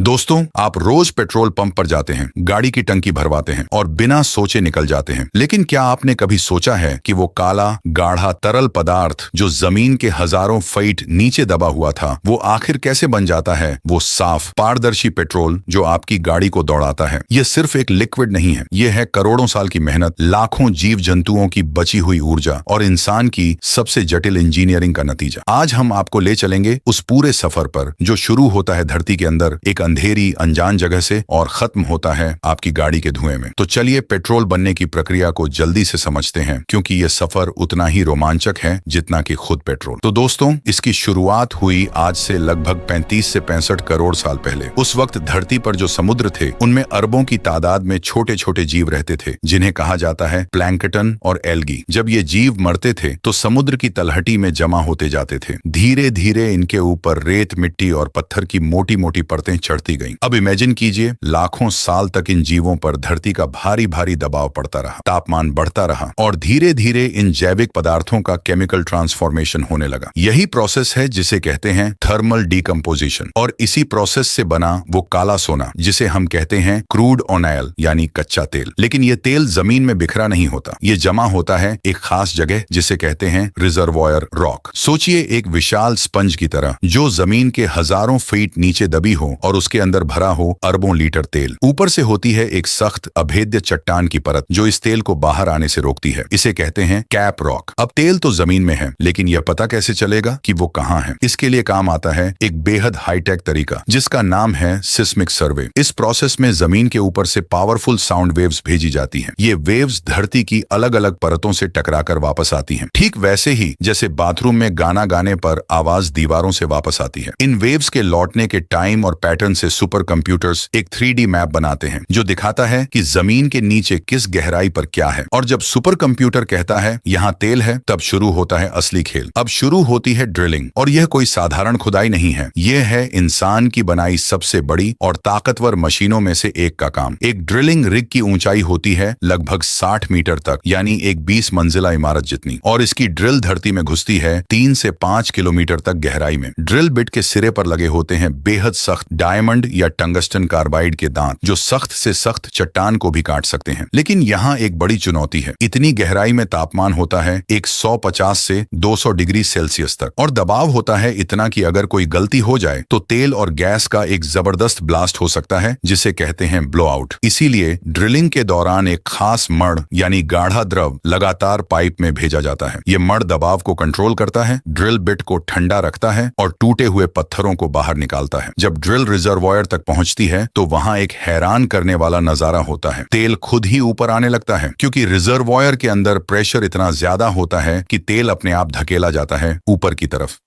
दोस्तों, आप रोज petrol pump पर जाते हैं, गाड़ी की टंकी भरवाते हैं और बिना सोचे निकल जाते हैं। लेकिन क्या आपने कभी सोचा है कि वो काला गाढ़ा तरल पदार्थ जो जमीन के हजारों फीट नीचे दबा हुआ था, वो आखिर कैसे बन जाता है वो साफ पारदर्शी पेट्रोल जो आपकी गाड़ी को दौड़ाता है? ये सिर्फ एक लिक्विड नहीं है, ये है करोड़ों साल की मेहनत, लाखों जीव जंतुओं की बची हुई ऊर्जा और इंसान की सबसे जटिल इंजीनियरिंग का नतीजा। आज हम आपको ले चलेंगे उस पूरे सफर पर जो शुरू होता है धरती के अंदर एक अंधेरी अनजान जगह से और खत्म होता है आपकी गाड़ी के धुएं में। तो चलिए पेट्रोल बनने की प्रक्रिया को जल्दी से समझते हैं, क्योंकि ये सफर उतना ही रोमांचक है जितना कि खुद पेट्रोल। तो दोस्तों, इसकी शुरुआत हुई आज से लगभग 35 से 65 करोड़ साल पहले। उस वक्त धरती पर जो समुद्र थे उनमें अरबों की तादाद में छोटे छोटे जीव रहते थे, जिन्हें कहा जाता है प्लैंकटन और एल्गी। जब ये जीव मरते थे तो समुद्र की तलहटी में जमा होते जाते थे। धीरे धीरे इनके ऊपर रेत, मिट्टी और पत्थर की मोटी मोटी परतें चढ़ती गईं। अब इमेजिन कीजिए, लाखों साल तक इन जीवों पर धरती का भारी भारी दबाव पड़ता रहा, तापमान बढ़ता रहा और धीरे धीरे इन जैविक पदार्थों का केमिकल ट्रांसफॉर्मेशन होने लगा। यही प्रोसेस है जिसे कहते हैं थर्मल डीकम्पोजिशन, और इसी प्रोसेस से बना वो काला सोना जिसे हम कहते हैं क्रूड ऑयल यानी कच्चा तेल। लेकिन ये तेल जमीन में बिखरा नहीं होता, ये जमा होता है एक खास जगह जिसे कहते हैं रिजर्वॉयर रॉक। सोचिए एक विशाल स्पंज की तरह जो जमीन के हजारों फीट नीचे दबी हो और उसके अंदर भरा हो अरबों लीटर तेल। ऊपर से होती है एक सख्त अभेद्य चट्टान की परत जो इस तेल को बाहर आने से रोकती है। इसे कहते हैं कैप रॉक। अब तेल तो जमीन में है, लेकिन यह पता कैसे चलेगा कि वो कहाँ है? इसके लिए काम आता है एक बेहद हाईटेक तरीका जिसका नाम है सिस्मिक सर्वे। इस प्रोसेस में जमीन के ऊपर से पावरफुल साउंड वेव्स भेजी जाती हैं। ये वेव्स धरती की अलग अलग परतों से टकराकर वापस आती हैं, ठीक वैसे ही जैसे बाथरूम में गाना गाने पर आवाज दीवारों से वापस आती है। इन वेव्स के लौटने के टाइम और पैटर्न से सुपर कंप्यूटर्स एक 3D मैप बनाते हैं जो दिखाता है कि जमीन के नीचे किस गहराई पर क्या है। और जब सुपर कंप्यूटर कहता है यहाँ तेल है, तब शुरू होता है असली खेल। अब शुरू होती है ड्रिलिंग, और यह कोई साधारण खुदाई नहीं है, यह है इंसान की बनाई सबसे बड़ी और ताकतवर मशीनों में से एक का काम। एक ड्रिलिंग रिग की ऊंचाई होती है लगभग 60 मीटर तक, यानी एक 20 मंजिला इमारत जितनी, और इसकी ड्रिल धरती में घुसती है 3 से 5 किलोमीटर तक गहराई में। ड्रिल बिट के सिरे पर लगे होते हैं बेहद सख्त डायमंड या टंगस्टन कार्बाइड के दांत जो सख्त से सख्त चट्टान को भी काट सकते हैं। लेकिन यहाँ एक बड़ी चुनौती है, इतनी गहराई में तापमान होता है 150 से 200 डिग्री सेल्सियस तक, और दबाव होता है इतना कि अगर कोई गलती हो जाए तो तेल और गैस का एक जबरदस्त ब्लास्ट हो सकता है जिसे कहते हैं ब्लो आउट। इसीलिए ड्रिलिंग के दौरान एक खास मड़ यानी गाढ़ा द्रव लगातार पाइप में भेजा जाता है। ये मड़ दबाव को कंट्रोल करता है, ड्रिल बिट को ठंडा रखता है और टूटे हुए पत्थरों को बाहर निकालता है। जब ड्रिल रिजर्वॉयर तक पहुंचती है तो वहां एक हैरान करने वाला नजारा होता है। तेल खुद ही ऊपर आने लगता है, क्योंकि रिजर्वॉयर के अंदर प्रेशर इतना ज्यादा होता है कि तेल अपने आप धकेला जाता है ऊपर की तरफ।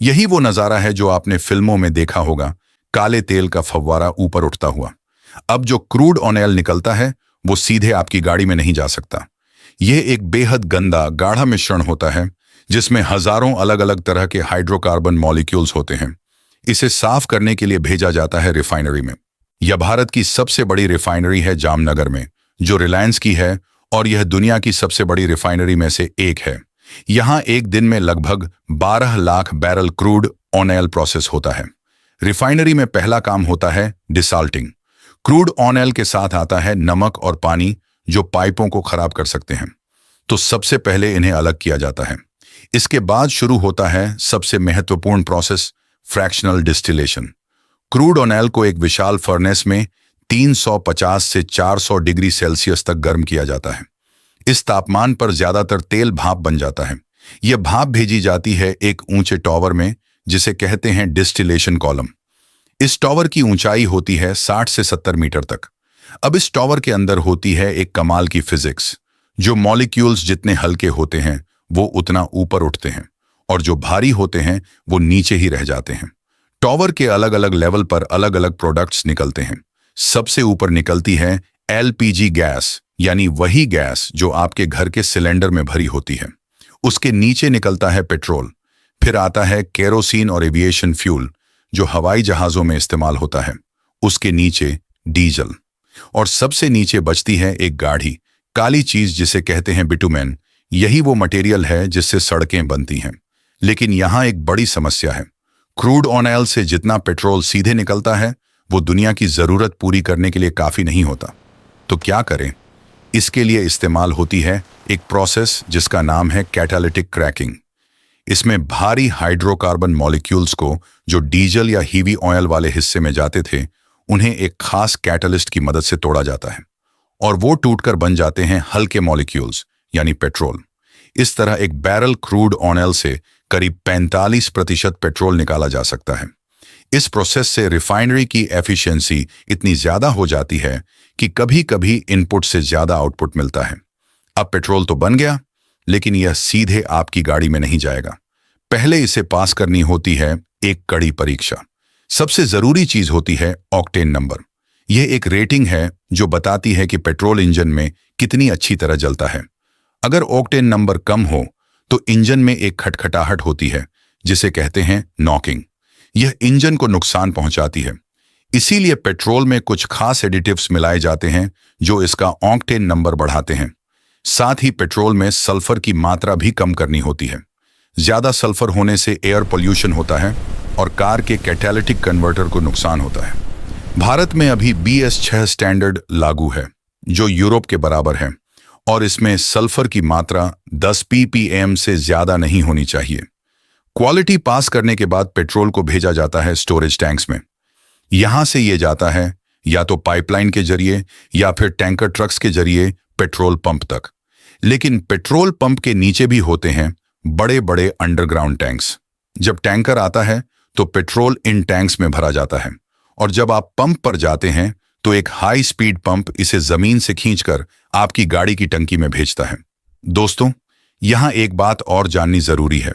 यही वो नजारा है जो आपने फिल्मों में देखा होगा, काले तेल का फव्वारा ऊपर उठता हुआ। अब जो क्रूड ऑयल निकलता है वो सीधे आपकी गाड़ी में नहीं जा सकता। यह एक बेहद गंदा गाढ़ा मिश्रण होता है जिसमें हजारों अलग अलग तरह के हाइड्रोकार्बन मॉलिक्यूल्स होते हैं। इसे साफ करने के लिए भेजा जाता है रिफाइनरी में। यह भारत की सबसे बड़ी रिफाइनरी है जामनगर में, जो रिलायंस की है, और यह दुनिया की सबसे बड़ी रिफाइनरी में से एक है। यहाँ एक दिन में लगभग 12 lakh barrel crude oil process होता है। रिफाइनरी में पहला काम होता है डिसाल्टिंग। क्रूड ऑयल के साथ आता है नमक और पानी जो पाइपों को खराब कर सकते हैं, तो सबसे पहले इन्हें अलग किया जाता है। इसके बाद शुरू होता है सबसे महत्वपूर्ण process, fractional distillation. Crude oil को एक विशाल फर्नेस में 350 से 400 डिग्री सेल्सियस तक गर्म किया जाता है। इस तापमान पर ज्यादातर तेल भाप बन जाता है। यह भाप भेजी जाती है एक ऊंचे टॉवर में जिसे कहते हैं डिस्टिलेशन कॉलम। इस टॉवर की ऊंचाई होती है 60 से 70 मीटर तक। अब इस टॉवर के अंदर होती है एक कमाल की फिजिक्स, जो मॉलिक्यूल्स जितने हल्के होते हैं वो उतना ऊपर उठते हैं, और जो भारी होते हैं वो नीचे ही रह जाते हैं। टॉवर के अलग अलग लेवल पर अलग अलग प्रोडक्ट्स निकलते हैं। सबसे ऊपर निकलती है LPG गैस, यानी वही गैस जो आपके घर के सिलेंडर में भरी होती है। उसके नीचे निकलता है पेट्रोल, फिर आता है केरोसिन और एविएशन फ्यूल जो हवाई जहाजों में इस्तेमाल होता है। उसके नीचे डीजल, और सबसे नीचे बचती है एक गाढ़ी काली चीज जिसे कहते हैं बिटुमेन। यही वो मटेरियल है जिससे सड़कें बनती हैं। लेकिन यहाँ एक बड़ी समस्या है, क्रूड ऑयल से जितना पेट्रोल सीधे निकलता है वो दुनिया की जरूरत पूरी करने के लिए काफी नहीं होता। तो क्या करें? इसके लिए इस्तेमाल होती है एक प्रोसेस जिसका नाम है कैटालिटिक क्रैकिंग। इसमें भारी हाइड्रोकार्बन मॉलिक्यूल्स को जो डीजल या हीवी ऑयल वाले हिस्से में जाते थे, उन्हें एक खास कैटलिस्ट की मदद से तोड़ा जाता है और वो टूटकर बन जाते हैं हल्के मॉलिक्यूल्स यानी पेट्रोल। इस तरह एक बैरल क्रूड ऑयल से करीब 45% पेट्रोल निकाला जा सकता है। इस प्रोसेस से रिफाइनरी की एफिशिएंसी इतनी ज्यादा हो जाती है कि कभी कभी इनपुट से ज्यादा आउटपुट मिलता है। अब पेट्रोल तो बन गया, लेकिन यह सीधे आपकी गाड़ी में नहीं जाएगा। पहले इसे पास करनी होती है एक कड़ी परीक्षा। सबसे जरूरी चीज होती है ऑक्टेन नंबर। यह एक रेटिंग है जो बताती है कि पेट्रोल इंजन में कितनी अच्छी तरह जलता है। अगर ऑक्टेन नंबर कम हो तो इंजन में एक खटखटाहट होती है जिसे कहते हैं नॉकिंग। यह इंजन को नुकसान पहुंचाती है। इसीलिए पेट्रोल में कुछ खास एडिटिव्स मिलाए जाते हैं जो इसका ऑक्टेन नंबर बढ़ाते हैं। साथ ही पेट्रोल में सल्फर की मात्रा भी कम करनी होती है। ज्यादा सल्फर होने से एयर पोल्यूशन होता है और कार के कैटालिटिक कन्वर्टर को नुकसान होता है। भारत में अभी BS6 स्टैंडर्ड लागू है जो यूरोप के बराबर है और इसमें सल्फर की मात्रा 10 ppm से ज्यादा नहीं होनी चाहिए। क्वालिटी पास करने के बाद पेट्रोल को भेजा जाता है स्टोरेज टैंक्स में। यहां से ये जाता है या तो पाइपलाइन के जरिए या फिर टैंकर ट्रक्स के जरिए पेट्रोल पंप तक। लेकिन पेट्रोल पंप के नीचे भी होते हैं बड़े बड़े अंडरग्राउंड टैंक्स। जब टैंकर आता है तो पेट्रोल इन टैंक्स में भरा जाता है और जब आप पंप पर जाते हैं तो एक हाई स्पीड पंप इसे जमीन से खींचकर आपकी गाड़ी की टंकी में भेजता है। दोस्तों, यहां एक बात और जाननी जरूरी है।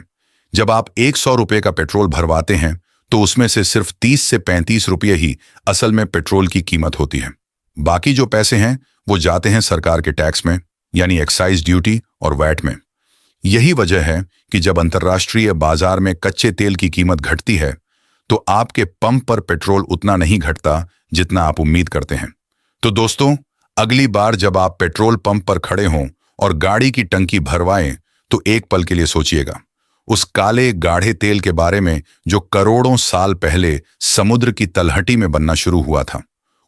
जब आप 100 रुपए का पेट्रोल भरवाते हैं तो उसमें से सिर्फ 30 से 35 रुपये ही असल में पेट्रोल की कीमत होती है। बाकी जो पैसे हैं वो जाते हैं सरकार के टैक्स में, यानी एक्साइज ड्यूटी और वैट में। यही वजह है कि जब अंतर्राष्ट्रीय बाजार में कच्चे तेल की कीमत घटती है तो आपके पंप पर पेट्रोल उतना नहीं घटता जितना आप उम्मीद करते हैं। तो दोस्तों, अगली बार जब आप पेट्रोल पंप पर खड़े हों और गाड़ी की टंकी भरवाएं तो एक पल के लिए सोचिएगा उस काले गाढ़े तेल के बारे में जो करोड़ों साल पहले समुद्र की तलहटी में बनना शुरू हुआ था।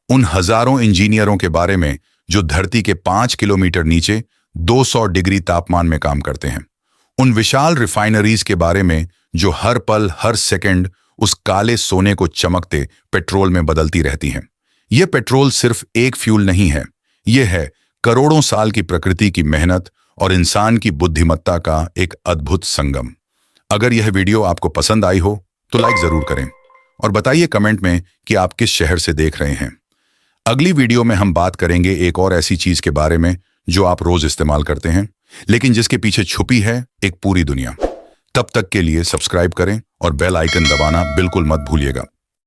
उन हजारों इंजीनियरों के बारे में जो धरती के 5 किलोमीटर नीचे 200 डिग्री तापमान में काम करते हैं। उन विशाल रिफाइनरीज के बारे में जो हर पल हर सेकंड उस काले सोने को चमकते पेट्रोल में बदलती रहती हैं। यह पेट्रोल सिर्फ एक फ्यूल नहीं है, यह है करोड़ों साल की प्रकृति की मेहनत और इंसान की बुद्धिमत्ता का एक अद्भुत संगम। अगर यह वीडियो आपको पसंद आई हो तो लाइक जरूर करें और बताइए कमेंट में कि आप किस शहर से देख रहे हैं। अगली वीडियो में हम बात करेंगे एक और ऐसी चीज के बारे में जो आप रोज इस्तेमाल करते हैं, लेकिन जिसके पीछे छुपी है एक पूरी दुनिया। तब तक के लिए सब्सक्राइब करें और बेल आइकन दबाना बिल्कुल मत भूलिएगा।